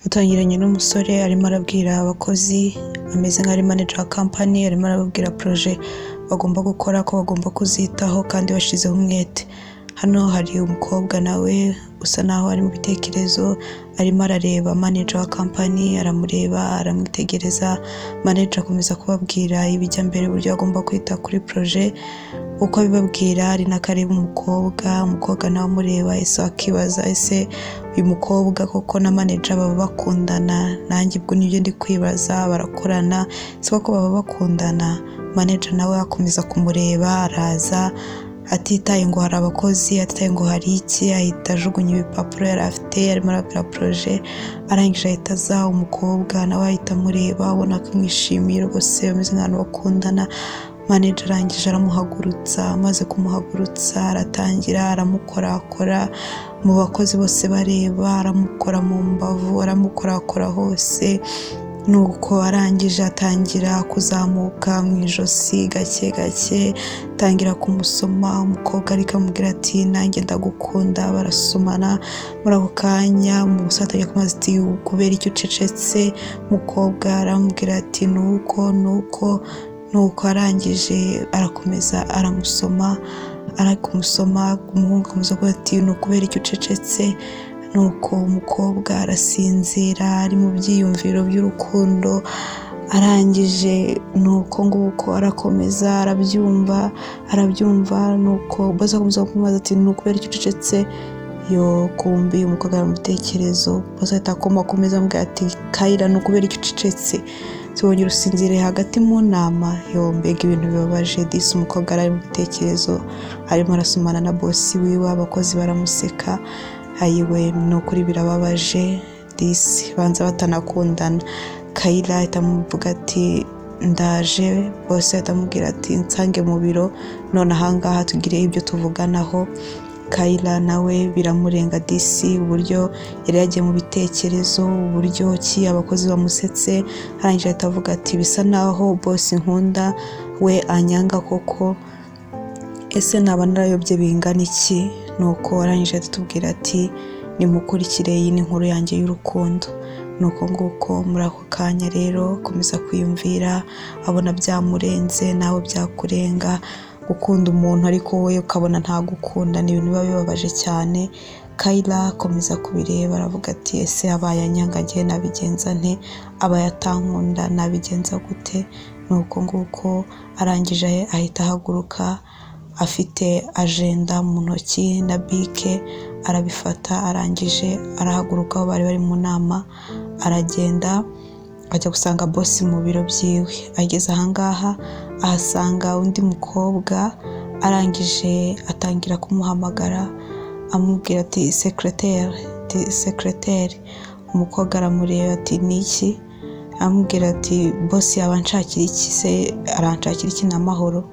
Utangiranye n'umusore arimo arabwira abakozi ameze nk'ari manager wa company, arimo arababwira projet bagomba gukora ko bagomba kuzitaho kandi bashizeho umwete. Hano hari umukobwa nawe usa naho ari mu bitekerezo, arimo arareba manager wa company, aramureba aramwitegereza. Manager akomeza kubabwira ibijya mbere uburyo agomba kwita kuri projet. Uko bibabwira ari nakareba umukobwa nawe amureba, ese akibaza ese uyu mukobwa koko na manager baba bakundana? Nanjye ubwo nibyo ndi kwibaza, barakorana se koko baba bakundana? Manager nawe akomeza kumureba, araza atitaye ngo hari abakozi, atitaye ngo hari iki, ahita ajugunya ibipapuro yari afite arimo arabwira projet. Arangije ahita aza umukobwa nawe ahita amureba, abona ko amwishimiye rwose, bameze nk'abantu bakundana. Manager arangije aramuhagurutsa, amaze kumuhagurutsa aratangira aramukorakora mu bakozi bose bareba, aramukora mu mbavu, aramukorakora hose. Nuko arangije atangira kuzamuka mu ijosi gake gake, tangira kumusoma. Umukobwa ariko amubwira ati nanjye ndagukunda. Barasomana muri ako kanya, umusore atangiye kumubaza ati kubera icyo ucecetse? Umukobwa aramubwira ati nuko arangije arakomeza aramusoma. Umuhungu akomeza kuvuga ati kubera icyo ucecetse? Nuko umukobwa arasinzira ari mu byiyumviro by'urukundo. Arangije nuko nguko arakomeza arabyumva. Nuko bose akomeza kumubaza ati kubera icyo ucecetse? Kumbi umukobwa ari mu bitekerezo. Bose ahita akomeza amubwira ati Kayira, kubera icyo ucecetse? Tubonye urusinzire hagati mu nama. Mbega ibintu bibabaje disi. Umukobwa ari mu bitekerezo arimo arasomana na bosi wiwe, abakozi baramuseka. Ayiwe nukuri birababaje disi, banza batanakundana. Kayira ahita amuvuga ati ndaje. Bosi ahita amubwira ati nsange mu biro none ahangaha tugire ibyo tuvuganaho. Kayira nawe biramurenga disi, uburyo yari yagiye mu bitekerezo, uburyo ki abakozi bamusetse. Arangije ahita avuga ati bisa naho bosi nkunda we anyanga koko, ese naba narayobye bingana iki? Nuko arangije atubwira ati nimukurikire, iyi ni inkuru yanjye y'urukundo. Nuko nguko muri ako kanya rero komeza kwiyumvira, abona byamurenze nawe byakurenga. Gukunda umuntu ariko wowe ukabona ntagukunda ni ibintu biba bibabaje cyane. Kayira akomeza kubireba aravuga ati ese abaye anyanga njye nabigenza nte? Abaye atankunda nabigenza gute? Nuko nguko arangije ahita ahaguruka, afite agenda mu ntoki na bike arabifata. Arangije arahaguruka, aho bari mu nama, aragenda ajya gusanga bosi mu biro byiwe. Ageze ahangaha ahasanga undi mukobwa. Arangije atangira kumuhamagara amubwira ati secrétaire. Umukobwa aramureba ati niki? Amubwira ati bosi yaba nshakira iki se? Aranshakira iki n'amahoro?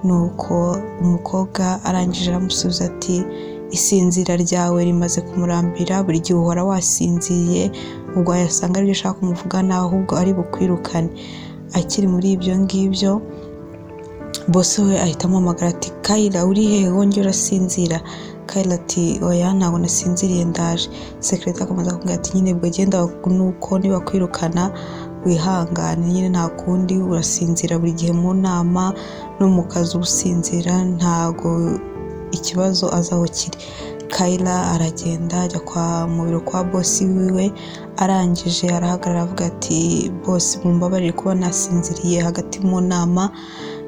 Nuko umukobwa arangije aramusubiza ati isinzira ryawe rimaze kumurambira, buri gihe uhora wasinziye. Ubwo yasanga aribyo ashaka kumuvugana ahubwo ari bukwirukane. Akiri muri ibyo ngibyo, bosi we ahita amuhamagara ati Kayira uri hehe? Wongera urasinzira? Kayira ati oya ntabwo nasinziriye ndaje. Secrétaire akomeza kumubwira ati nyine bwo genda, nuko niba kwirukana wihangane nyine, nta kundi urasinzira buri gihe mu nama no mu kazi ubusinzira, ntago ikibazo azaho kiri. Kayira aragenda ajya mu biro kwa bosi wiwe. Arangije arahagarara avuga ati bosi mumbabarire kuba nasinziriye hagati mu nama.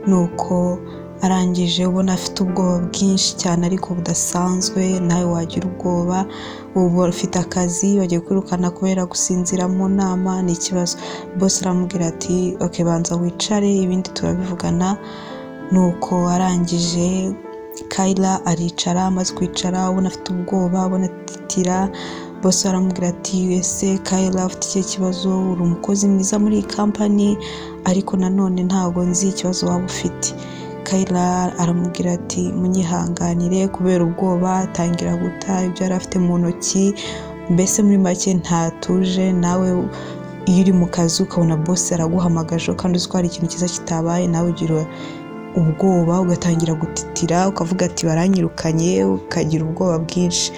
Nuko arangije ubona afite ubwoba bwinshi cyane ariko budasanzwe. nawe wagira ubwoba, ubu ufite akazi bagiye kwirukana kubera gusinzira mu nama, ni ikibazo. Bosi aramubwira ati okay banza wicare ibindi turabivugana. Nuko arangije Kayira aricara, amaze kwicara ubona afite ubwoba, abona atitira. Bosi aramubwira ati ese Kayira ufite iki kibazo? Uri umukozi mwiza muri iyi company ariko nanone ntago nzi ikibazo waba ufite. Kayira aramubwira ati munyihanganire kubera ubwoba, atangira guta ibyo yari afite mu ntoki. Mbese muri make ntatuje. Nawe iyo uri mu kazi ukabona bosi araguhamagaje kandi uzi ko hari ikintu cyiza kitabaye, nawe ugira ubwoba ugatangira gutitira, ukavuga ati baranyirukanye, ukagira ubwoba bwinshi.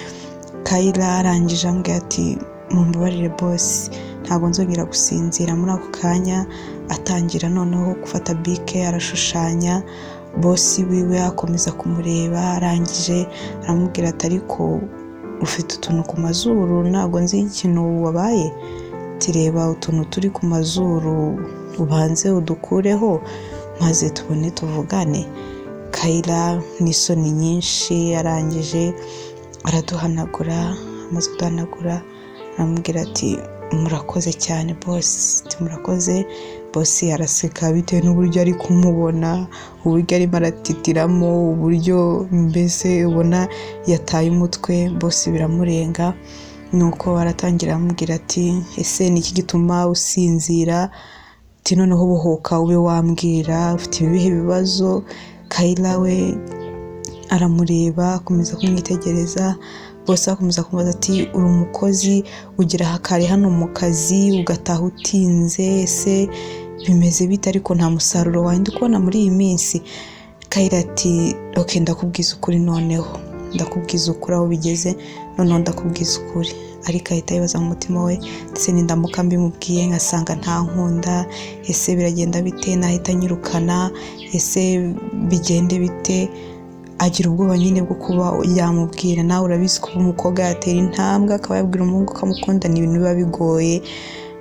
Kayira arangije ambwira ati mumbabarire boss, ntabwo nzongera gusinzira. Muri ako kanya atangira noneho gufata bike arashushanya. Boss wiwe akomeza kumureba, arangije aramubwira ati ariko ufite utuntu ku mazuru, ntabwo nzi ikintu wabaye. Tireba utuntu turi ku mazuru ubanze udukureho maze tubone tuvugane. Kayla n'isoni nyinshi arangije araduhanagura. Amaze kuduhanagura aramubwira ati murakoze cyane boss, murakoze. Boss araseka bitewe n'uburyo ari kumubona, uburyo arimo aratitiramo, uburyo mbese ubona yataye umutwe. Boss biramurenga, nuko aratangira amubwira ati ese niki gituma usinzira? Ati noneho bohoka ube wambwira ufite ibihe bibazo. Kayla we aramureba akomeza kumwitegereza. Boss akomeza kumubaza ati uri umukozi ugira hakari hano mu kazi ugataha utinze, ese bimeze bite? Ariko nta musaruro wandi kubona muri iyi minsi. Kayla ati okay, ndakubwiza ukuri noneho, ndakubwiza ukuri aho bigeze, noneho ndakubwiza ukuri. Ariko ahita yibaza mu mutima we, ese nindamuka mbimubwiye ngasanga nta nkunda, ese biragenda bite? Nahita nyirukana, ese bigende bite? Agira ubwoba nyine bwo kuba yamubwira. Nawe urabizi ko umukobwa yatera intambwe akaba yabwira umuhungu ko amukunda ni ibintu biba bigoye.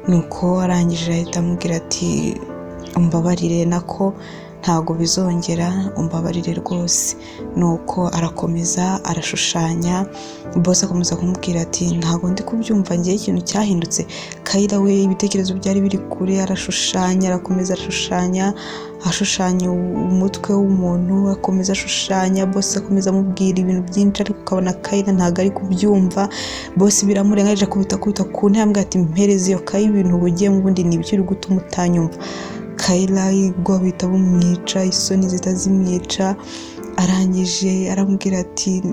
Nuko arangije ahita amubwira ati umbabarire, nako ntago bizongera, umbabarire rwose. Nuko arakomeza arashushanya. Boss akomeza kumubwira ati ntago ndi kubyumva ngiye ikintu cyahindutse. Kayla we ibitekerezo byari biri kure, arashushanya, arakomeza arashushanya, ashushanya umutwe w'umuntu, akomeza ashushanya. Boss akomeza amubwira ibintu byinshi ariko ukabona Kayla ntago ari kubyumva. Boss biramurenga, aje kubita ku ntambwe ati mpereze iyo kayi ibintu bugiye mu bundi nibyo uri gutuma utanyumva. Kayla igwa bita bumwica, isoni zitazimwica. Arangije aramubwira ati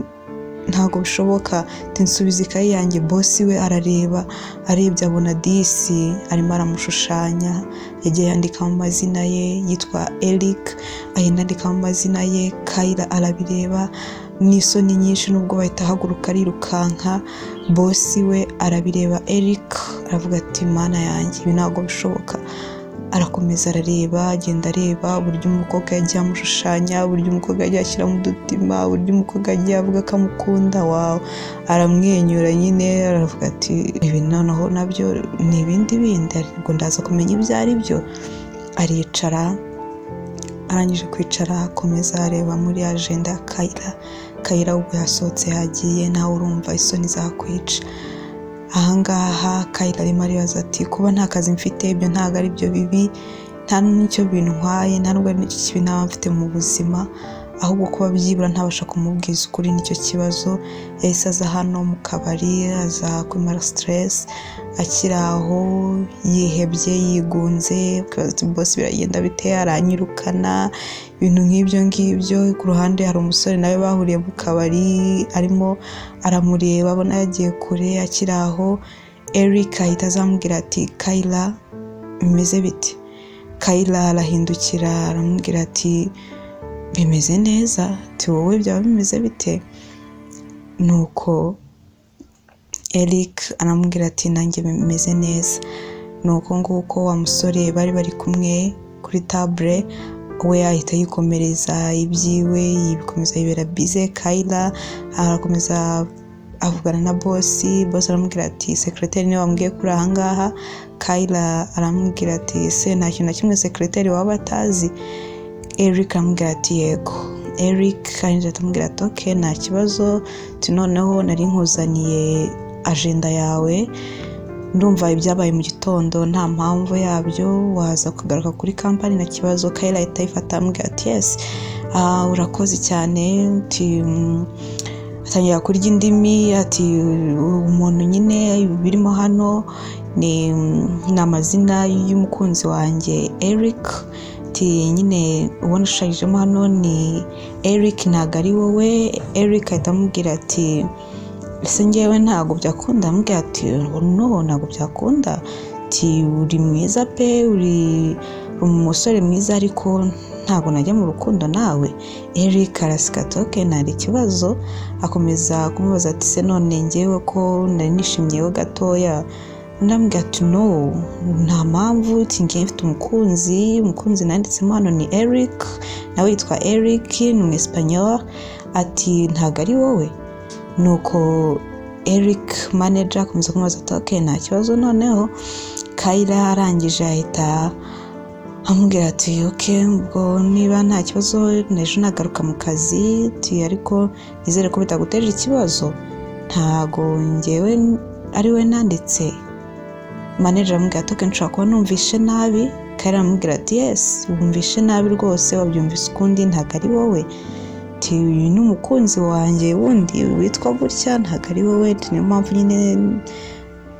ntago bishoboka, tinsubiza ikayi yanjye. Boss we arareba, arebye abona disi arimo aramushushanya. Yagiye yandika mu mazina ye, yitwa Eric, ayandika mu mazina ye. Kayla arabireba n'isoni nyinshi, nubwo bahita haguruka arirukanka. Boss we arabireba Eric aravuga ati mana yanjye ibi ntago bishoboka. Arakomeza arareba, agenda areba uburyo umukobwa yagiye amushushanya, uburyo umukobwa yagiye ashyira mu dutima, uburyo umukobwa yagiye avuga ko amukunda. Wow, aramwenyura nyine, aravuga ati ibi noneho nabyo ni ibindi bindi, ariko ndaza kumenya ibyo ari byo. Aricara, arangije kwicara akomeza areba muri agenda ya Kayla. Kayla ubwo yasohotse yagiye, nawe urumva isoni zakwica. Ahangaha Kayla arimo aribaza ati kuba nta kazi mfite ibyo ntago ari byo bibi, nta n'icyo bintwaye, nta nubwo n'icyo kibi naba mfite mu buzima, ahubwo kuba byibura ntabasha kumubwiza ukuri nicyo kibazo. Yahise aza hano mu kabari, aza kwimara stress. Akiri aho yihebye yigunze, boss biragenda bite, aranyirukana, ibintu nk'ibyo ngibyo. Ku ruhande hari umusore nawe bahuriye mu kabari, arimo aramureba abona yagiye kure. Akiri aho Eric ahita azamubwira ati Kayla bimeze bite? Kayla arahindukira aramubwira ati bimeze neza. Ati wowe byaba bimeze bite? Nuko Eric aramubwira ati nanjye bimeze neza. Nuko nguko wa musore bari kumwe kuri table, we ahita yikomereza ibyiwe, yikomeza yibera bize. Kayla arakomeza avugana na boss. Boss aramubwira ati secretary niwe wambwiye kuri ahangaha. Kayla aramubwira ati se nta kintu na kimwe secretary waba atazi? Eric aramubwira ati yego. Eric arangije atamubwira ati okay nta kibazo, noneho nari nkuzaniye agenda yawe, ndumva ibyabaye mu gitondo nta mpamvu yabyo, waza kugaruka kuri company na kibazo. Kayla ahita ifata amubwira ati yes, urakoze cyane. Atangira kurya indimi ati umuntu nyine birimo hano ni amazina y'umukunzi wanjye Eric. Ati nyine ubona ushayijemo hano ni Eric ntago ari wowe. Eric ahita amubwira ati ese ngewe ntago byakunda? Amubwira ati no ntago byakunda. Ati uri mwiza pe, uri umusore mwiza ariko ntabwo najya mu rukundo nawe. Eric araseka ati okay nta ikibazo, akomeza kumubaza ati se none ngewe ko nari nishimyeho gatoya. Ndambwira ati no nta mpamvu, ngiye mfite umukunzi nanditsemo hano ni Eric, nawe yitwa Eric, ni Umwesipanyol. Ati ntabwo ari wowe. Nuko Eric manager akomeza kumubaza ati okay nta kibazo. Noneho Kayla arangije ahita amubwira ati okay ubwo niba nta kibazo n'ejo nagaruka mu kazi, ariko nizere ko bitaguteje ikibazo, ntago ngewe ari we nanditse. Manager amubwira ati okay nshobora kuba numvishe nabi. Kayla amubwira ati yes wumvishe nabi rwose, wabyumvise ukundi, ntago ari wowe. Uyu ni umukunzi wanjye wundi witwa gutya, ntago ari wowe. Niyo mpamvu nyine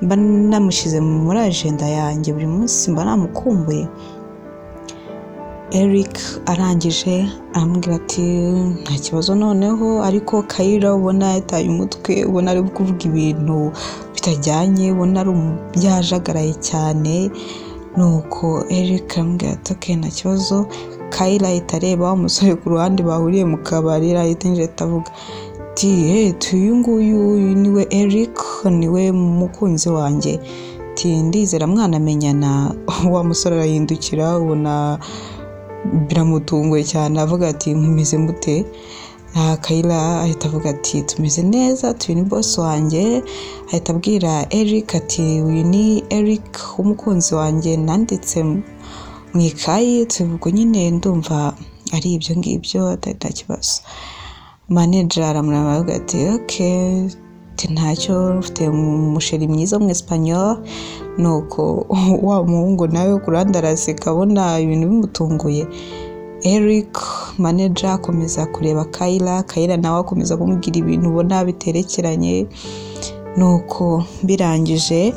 mba namushyize muri agenda yanjye, buri munsi mba namukumbuye. Eric arangije aramubwira ati nta kibazo. Noneho ariko Kayla ubona yataye umutwe, ubona ari kuvuga ibintu bitajyanye, ubona ari byajagaraye cyane. Nuko Eric aramubwira ati okay nta kibazo. Kayla ahita areba umusore ku ruhande bahuriye mu kabari, ahita avuga ati uyu nguyu niwe Eric, niwe mukunzi wanjye. Ndizera mwanamenyana. Wa musore arahindukira ubona biramutunguye cyane, avuga ati mumeze mute? Kayla ahita avuga ati tumeze neza, uyu ni boss wanjye. Ahita abwira Eric ati uyu ni Eric umukunzi wanjye nanditse mu ikayi, ubwo nyine ndumva ari ibyo ngibyo nta kibazo. Manager aramureba avuga ati okay ntacyo, ufite umusheri mwiza w'Umwesipanyol. Nuko wa muhungu nawe ku ruhande araseka abona ibintu bimutunguye. Eric manager akomeza kureba Kayla nawe akomeza kumubwira ibintu ubona biterekeranye. Nuko birangije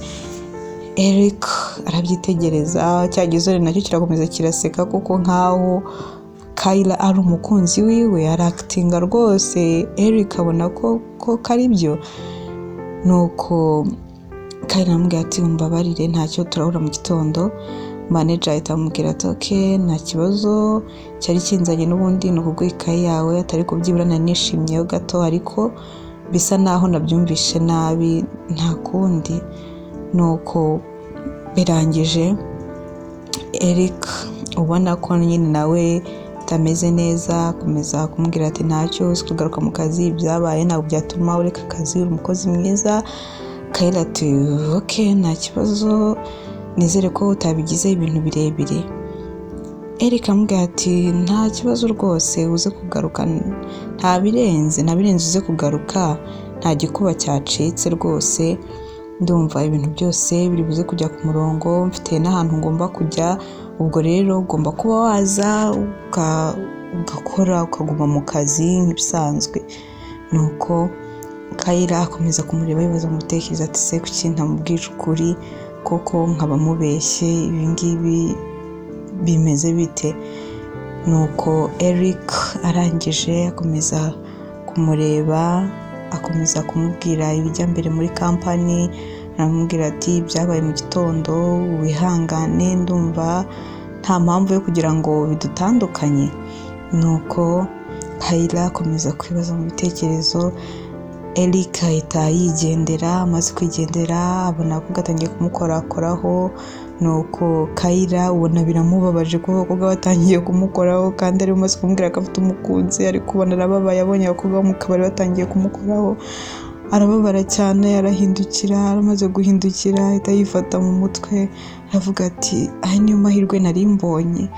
Eric arabyitegereza, cya gizore nacyo kirakomeza kiraseka kuko nkaho Kayla ari umukunzi wiwe, aractinga rwose. Eric abona ko kari byo. Nuko Kayla amubwira ati umbabarire ntacyo, turahura mu gitondo. Manager ahita amubwira ati okay nta kibazo, cyari kinzanye n'ubundi ni ukuguha ikayi yawe, atari kubyibura nishimyeho gato, ariko bisa naho nabyumvishe nabi nta kundi. Nuko birangije Eric ubona ko nyine nawe tameze neza, akomeza kumubwira ati ntacyo, uzi kugaruka mu kazi, byabaye ntabwo byatuma ureka akazi, uri umukozi mwiza. Kayla ati okay nta kibazo, nizere ko utabigize ibintu birebire. Eric amubwira ati nta kibazo rwose, uze kugaruka, nta birenze uze kugaruka, nta gikuba cyacitse rwose. Ndumva ibintu byose biri buze kujya ku murongo, mfite n'ahantu ngomba kujya, ubwo rero ugomba kuba waza ugakora ukaguma mu kazi nk'ibisanzwe. Nuko Kayla akomeza kumureba yibaza mu bitekerezo ati se kuki ntamubwije ukuri, koko nkaba mubeshye, ibi ngibi bimeze bite? Nuko Eric arangije akomeza kumureba, akomeza kumubwira ibijya mbere muri company. Aramubwira ati byabaye mu gitondo, wihangane, ndumva nta mpamvu yo kugira ngo bidutandukanye. Nuko Kayla akomeza kwibaza mu bitekerezo. Eric ahita yigendera, amaze kwigendera abona ko gatangiye kumukorakoraho. Nuko Kayla ubona biramubabaje kuko abakobwa batangiye kumukoraho, kandi ari umaze kumubwira ko afite umukunzi, ariko ubona arababaye abonye abakobwa mu kabari batangiye kumukoraho. Arababara cyane, arahindukira, aramaze guhindukira ahita yifata mu mutwe, aravuga ati aha niyo mahirwe nari mbonye,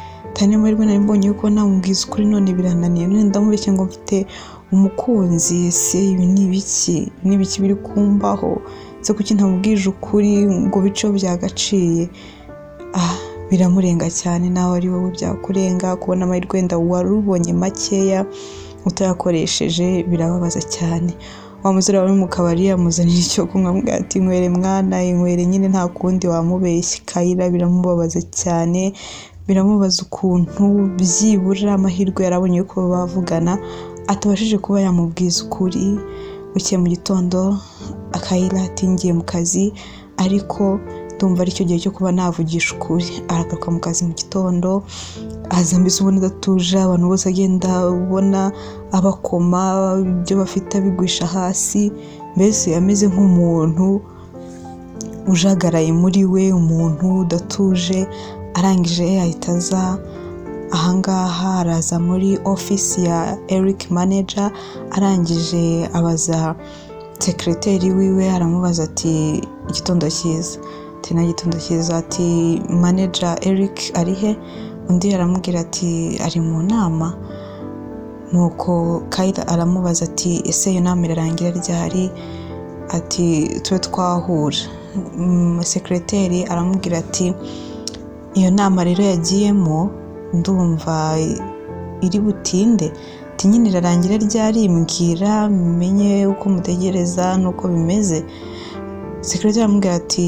yuko namubwiza ukuri, none birananiye, none ndamubeshye ngo mfite umukunzi. Se ibi ni ibiki biri kumbaho? Se kuki ntamubwije ukuri ngo bico byagaciye? Biramurenga cyane, nawe ari wowe byakurenga, kubona amahirwe wenda warubonye makeya utayakoresheje birababaza cyane. Wa musore wari mu kabari amuzanira icyo kunywa, amubwira ati nywere mwana, inywere nyine nta kundi wamubeshye. Kayla biramubabaza cyane, biramubaza ukuntu byibura amahirwe yarabonye yuko bavugana atabashije kuba yamubwiza ukuri. Bukeye mu gitondo Kayla ati ngiye mu kazi, ariko ndumva ari cyo gihe cyo kuba navugisha ukuri. Aragaruka mu kazi mu gitondo, aza mbese ubona adatuje, abantu bose agenda ubona abakoma, ibyo bafite abigwisha hasi, mbese ameze nk'umuntu ujagaraye muri we, umuntu udatuje. Arangije ahita aza ahangaha, araza muri office ya Eric manager. Arangije abaza sekreteri wiwe, aramubaza ati igitondo cyiza. Ati na gitondo cyiza. Ati manager Eric ari he? Undi aramubwira ati ari mu nama. Nuko Kayla aramubaza ati ese iyo nama irarangira ryari? Ati tube twahura. Sekreteri aramubwira ati iyo nama rero yagiyemo ndumva iri butinde. Ati nyine irarangira ryari? Mbwira menye uko mutegereza nuko bimeze. Sekreteri aramubwira ati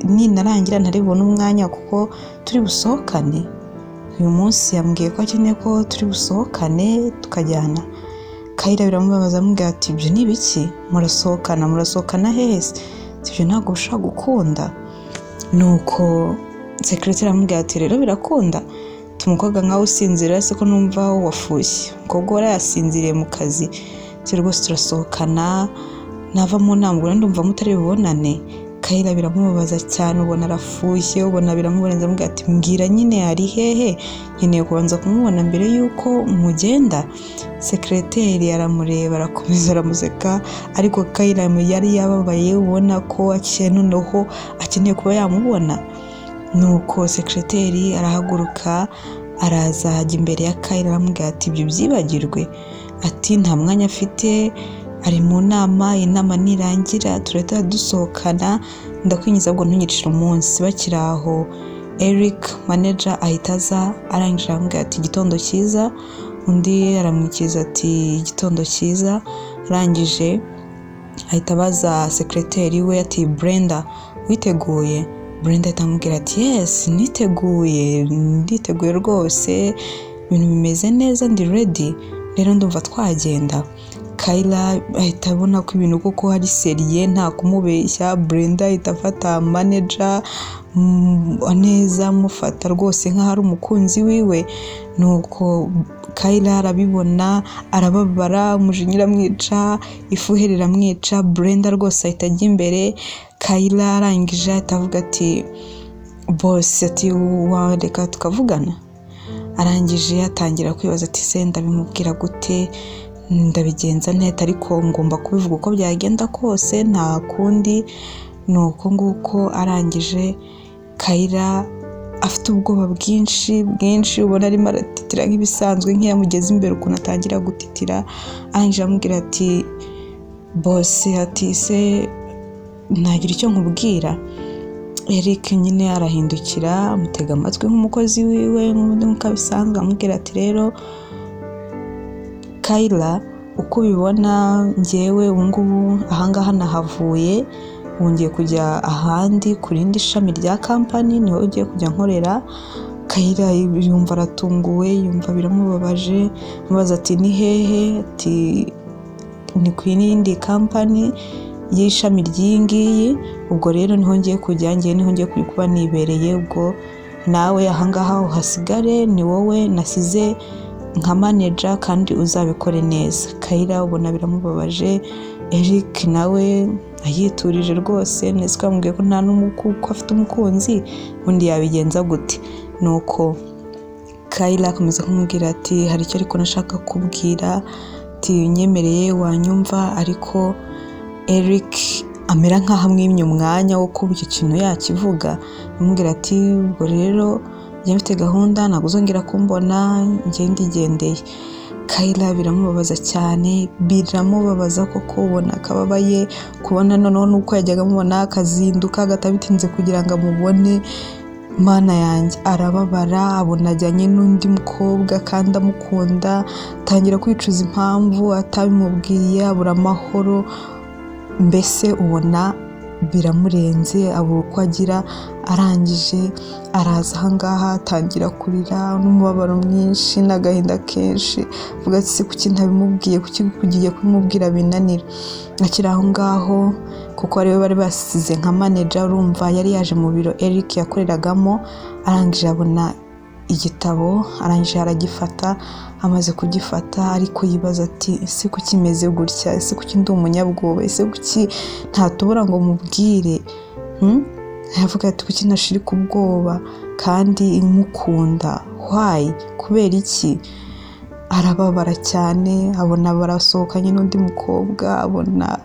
ninarangira ntaribona umwanya kuko turi busohokane. Uyu munsi yambwiye ko akeneye ko turi busohokane tukajyana. Kayla biramubabaza, amubwira ati ibyo ni biki? Murasohokana hehe? Ibyo ntabwo ushaka gukunda. Nuko sekreteri aramubwira ati rero birakunda. Umukobwa nkawe usinzira se ko numva wafushye. Umukobwa warayasinziriye mu kazi. Rwose turasohokana, nava mu nama ndumva mutari bubonane. Kayla biramubabaza cyane, ubona arafushye, ubona biramurenza, amubwira ati mbwira nyine ari hehe, nkeneye kubanza kumubona mbere yuko mugenda. Sekreteri aramureba, arakomeza aramuseka, ariko Kayla yari yababaye, ubona ko noneho akeneye kuba yamubona. Nuko sekreteri arahaguruka, araza ajya imbere ya Kayla, aramubwira ati ibyo byibagirwe. Ati nta mwanya afite, ari mu nama, inama nirangira turahita dusohokana, ndakwinjiza ngo ntunyicire umunsi. Bakiri aho Eric manager ahita aza, arangije aramubwira ati igitondo cyiza. Undi aramwikiriza ati igitondo cyiza. Arangije ahita abaza sekreteri we ati Brenda witeguye? Brenda ahita amubwira ati yes nditeguye rwose, ibintu bimeze neza, ndi ready, rero ndumva twagenda. Kayla ahita abona ko ibintu koko hari seriye, nta kumubeshya. Brenda ahita afata manager neza, amufata rwose nk'aho ari umukunzi wiwe. Nuko Kayla arabibona, arababara, umujinya uramwica, ifuhe riramwica. Brenda rwose ahita ajya imbere. Kayla arangije ahita avuga ati boss, ati wareka tukavugana? Arangije atangira kwibaza ati se ndabimubwira gute, ndabigenza ntete, ariko ngomba kubivuga uko byagenda kose, nta kundi. Nuko nguko arangije Kayla afite ubwoba bwinshi, ubona arimo aratitira nk'ibisanzwe, nk'iyamugeze imbere ukuntu atangira gutitira. Arangije amubwira ati boss, ati se ntagira icyo nkubwira. Eric nyine arahindukira, amutega amatwi nk'umukozi wiwe nk'uko bisanzwe, amubwira ati rero Kayla, uko ubibona njyewe ubungubu ahangaha nahavuye, wongeye kujya ahandi ku rindi shami rya company, niho ugiye kujya nkorera. Kayla yumva aratunguwe, yumva biramubabaje, amubaza ati ni hehe? Ati ni ku yindi company y'ishami ry'ingiyi, ubwo rero niho ngiye kujya, niho ngiye kuba nibereye, ubwo nawe ahangaha uhasigare, ni wowe nasize nka manager kandi uzabikore neza. Kayla ubona biramubabaje. Eric nawe ayiturije rwose, neza ko yamubwiye ko nta n'umukuko afite umukunzi, undi yabigenza gute. Nuko Kayla akomeza kumubwira ati hari icyo ariko nashaka kubwira, ati unyemereye wanyumva. Ariko Eric amera nk'aho amwimye umwanya wo kuba icyo kintu yakivuga. Amubwira ati ubwo rero njye mfite gahunda, ntabwo uzongera kumbona, njye ndigendeye. Kayla biramubabaza cyane, biramubabaza koko, ubona akababaye, kubona noneho nuko yajyaga amubona akazinduka agatabitinze kugira ngo amubone. Mana yanjye, arababara, abona ajyanye n'undi mukobwa kandi amukunda, atangira kwicuza impamvu atabimubwiye, abura amahoro. Mbese ubona biramurenze, abura uko agira. Arangije araza ahangaha, atangira kurira n'umubabaro mwinshi n'agahinda kenshi, avuga ati se kuki ntabimubwiye, kuki kugiye kumubwira binanira. Akiri aho ngaho, kuko ariwe bari basize nka manager, urumva yari yaje mu biro Eric yakoreragamo. Arangije abona igitabo arangije aragifata, amaze kugifata ariko yibaza ati ese kuki kimeze gutya, ese kuki ndi umunyabwoba, ese kuki ntatubura ngo mubwire, yavuga ati kuki nashirika ubwoba kandi imukunda, why, kubera iki? Arababara cyane, abona barasohokanye n'undi mukobwa, abona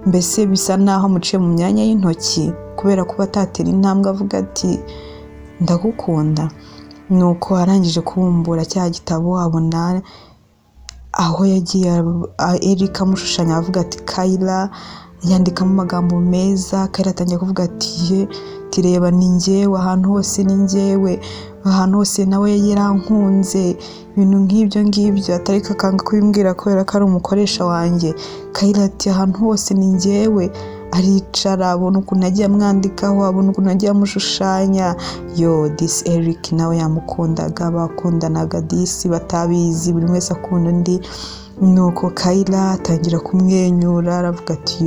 mbese bisa naho amuciye mu myanya y'intoki kubera kuba atatera intambwe avuga ati ndagukunda. Nuko arangije kubumbura cya gitabo abona aho yagiye Eric amushushanya avuga ati Kayla, yandikamo amagambo meza. Kayla atangiye kuvuga ati tireba ni njyewe, ahantu hose ni njyewe, ahantu hose nawe yarankunze, ibintu nk'ibyo ngibyo atari kakanga kubimbwira kubera ko ari umukoresha wanjye. Kayla ati ahantu hose ni njyewe. Aricara abona ukuntu agiye amwandikaho, abona ukuntu agiye amushushanya. This Eric nawe yamukundaga, bakundanaga disi batabizi, buri wese akunda undi. Nuko Kayla atangira kumwenyura aravuga ati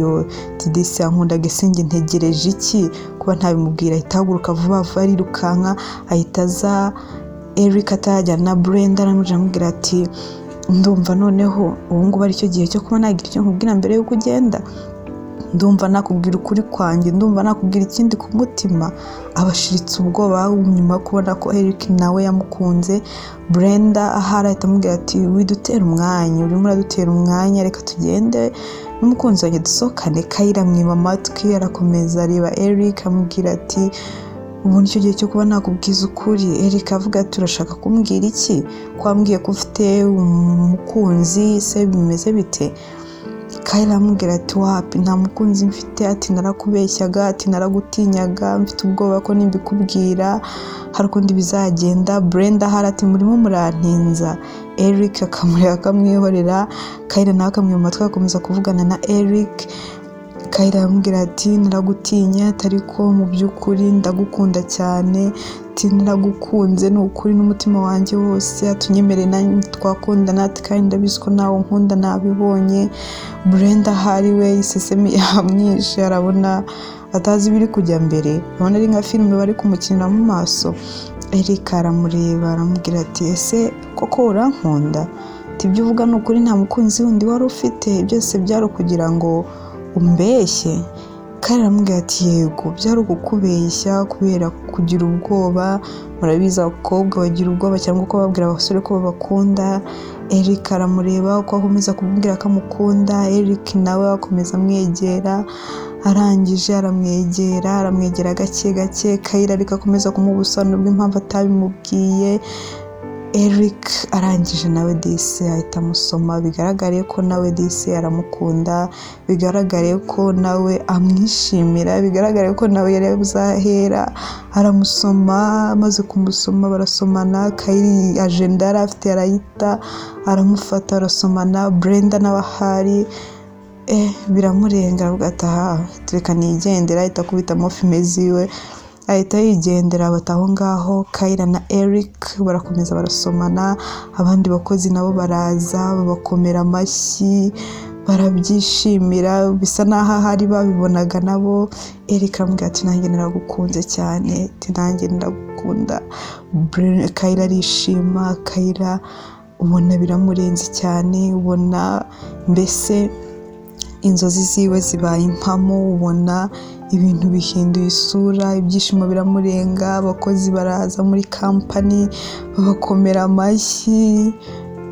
disi yankundaga, ese njye ntegereje iki kuba ntabimubwira? Ahita ahaguruka vuba vuba arirukanka ahita aza. Eric atajya na Brenda aramuje amubwira ati ndumva noneho ubu ngubu aricyo gihe cyo kuba nagira icyo nkubwira mbere yuko ugenda, ndumva nakubwira ukuri kwanjye, ndumva nakubwira ikindi ku mutima. Abashiritse ubwoba nyuma kubona ko Eric nawe yamukunze. Brenda ahari ahita amubwira ati widutera umwanya, urimo uradutera umwanya, reka tugende n'umukunzi wanjye dusohokane. Kayla mwima amatwi arakomeza areba Eric amubwira ati ubu nicyo gihe cyo kuba nakubwiza ukuri. Eric avuga ati urashaka kumbwira iki? Ko wambwiye ko ufite umukunzi, se bimeze bite? Kayla amubwira ati wapi, nta mukunzi mfite, ati narakubeshyaga, ati naragutinyaga, mfite ubwoba ko nimbikubwira hari ukundi bizagenda. Brenda ahari ati murimo murantinza. Eric akamureba akamwihorera. Kayla nawe akamwima amatwi akomeza kuvugana na Eric. Kayla amubwira ati naragutinya, ariko mu by'ukuri ndagukunda cyane, ati naragukunze ni ukuri n'umutima wanjye wose, atunyemere nanjye twakundana, ati kandi ndabizi ko nawe nkunda nabibonye. Brenda ahari we isesemi yamwishe, arabona atazi ibiri kujya mbere, abona ari nka filime bari kumukinira mu maso. Eric aramureba aramubwira ati ese koko urankunda? Ati ibyo uvuga ni ukuri, nta mukunzi wundi wari ufite, byose byari kugira ngo umbeshye? Kayla aramubwira ati yego byari ukukubeshya kubera kugira ubwoba, murabizi abakobwa bagira ubwoba cyangwa uko babwira abasore ko babakunda. Eric aramureba uko akomeza kumubwira ko amukunda. Eric nawe akomeza amwegera, arangije aramwegera gake gake. Kayla ariko akomeza kumubusobanurira bw'impamvu atabimubwiye. Eric arangije nawe disi ahita amusoma, bigaragare ko nawe disi aramukunda, bigaragare ko nawe amwishimira, bigaragare ko nawe yari buzahera aramusoma. Amaze kumusoma barasomana. Kayla agenda yari afite arayita aramufata arasomana. Brenda nawe ahari biramurenga avuga ati aha reka nigendera, ahita akubitamo filime ziwe ahita yigendera. Bataho ngaho Kayla na Eric barakomeza barasomana. Abandi bakozi nabo baraza babakomera amashyi barabyishimira, bisa naho ahari babibonaga nabo. Eric aramubwira ati nanjye naragukunze cyane, ati nanjye ndagukunda. Kayla arishima. Kayla ubona biramurenze cyane, ubona mbese inzozi ziwe zibaye impamo, ubona ibintu bihinduye isura, ibyishimo biramurenga. Abakozi baraza muri company babakomera amashyi,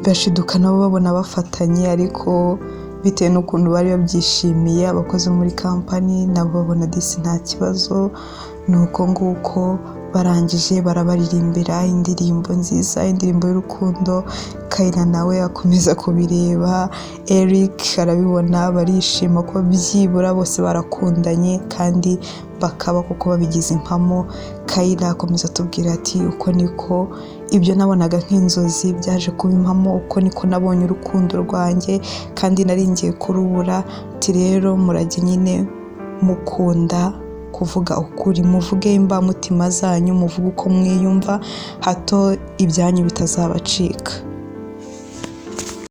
bashiduka nabo babona bafatanye, ariko bitewe n'ukuntu bari babyishimiye abakozi muri company nabo babona disi nta kibazo. Nuko nguko barangije barabaririmbira indirimbo nziza, indirimbo y'urukundo. Kayla nawe akomeza kubireba. Eric arabibona, barishima ko byibura bose barakundanye kandi bakaba kuko babigize impamo. Kayla akomeza atubwira ati uko niko ibyo nabonaga nk'inzozi byaje kuba impamo, uko niko nabonye urukundo rwanjye kandi nari ngiye kurubura. Ati rero murajye nyine mukunda kuvuga ukuri, muvuge imbamutima zanyu, muvuge uko mwiyumva, hato ibyanyu bitazabacika.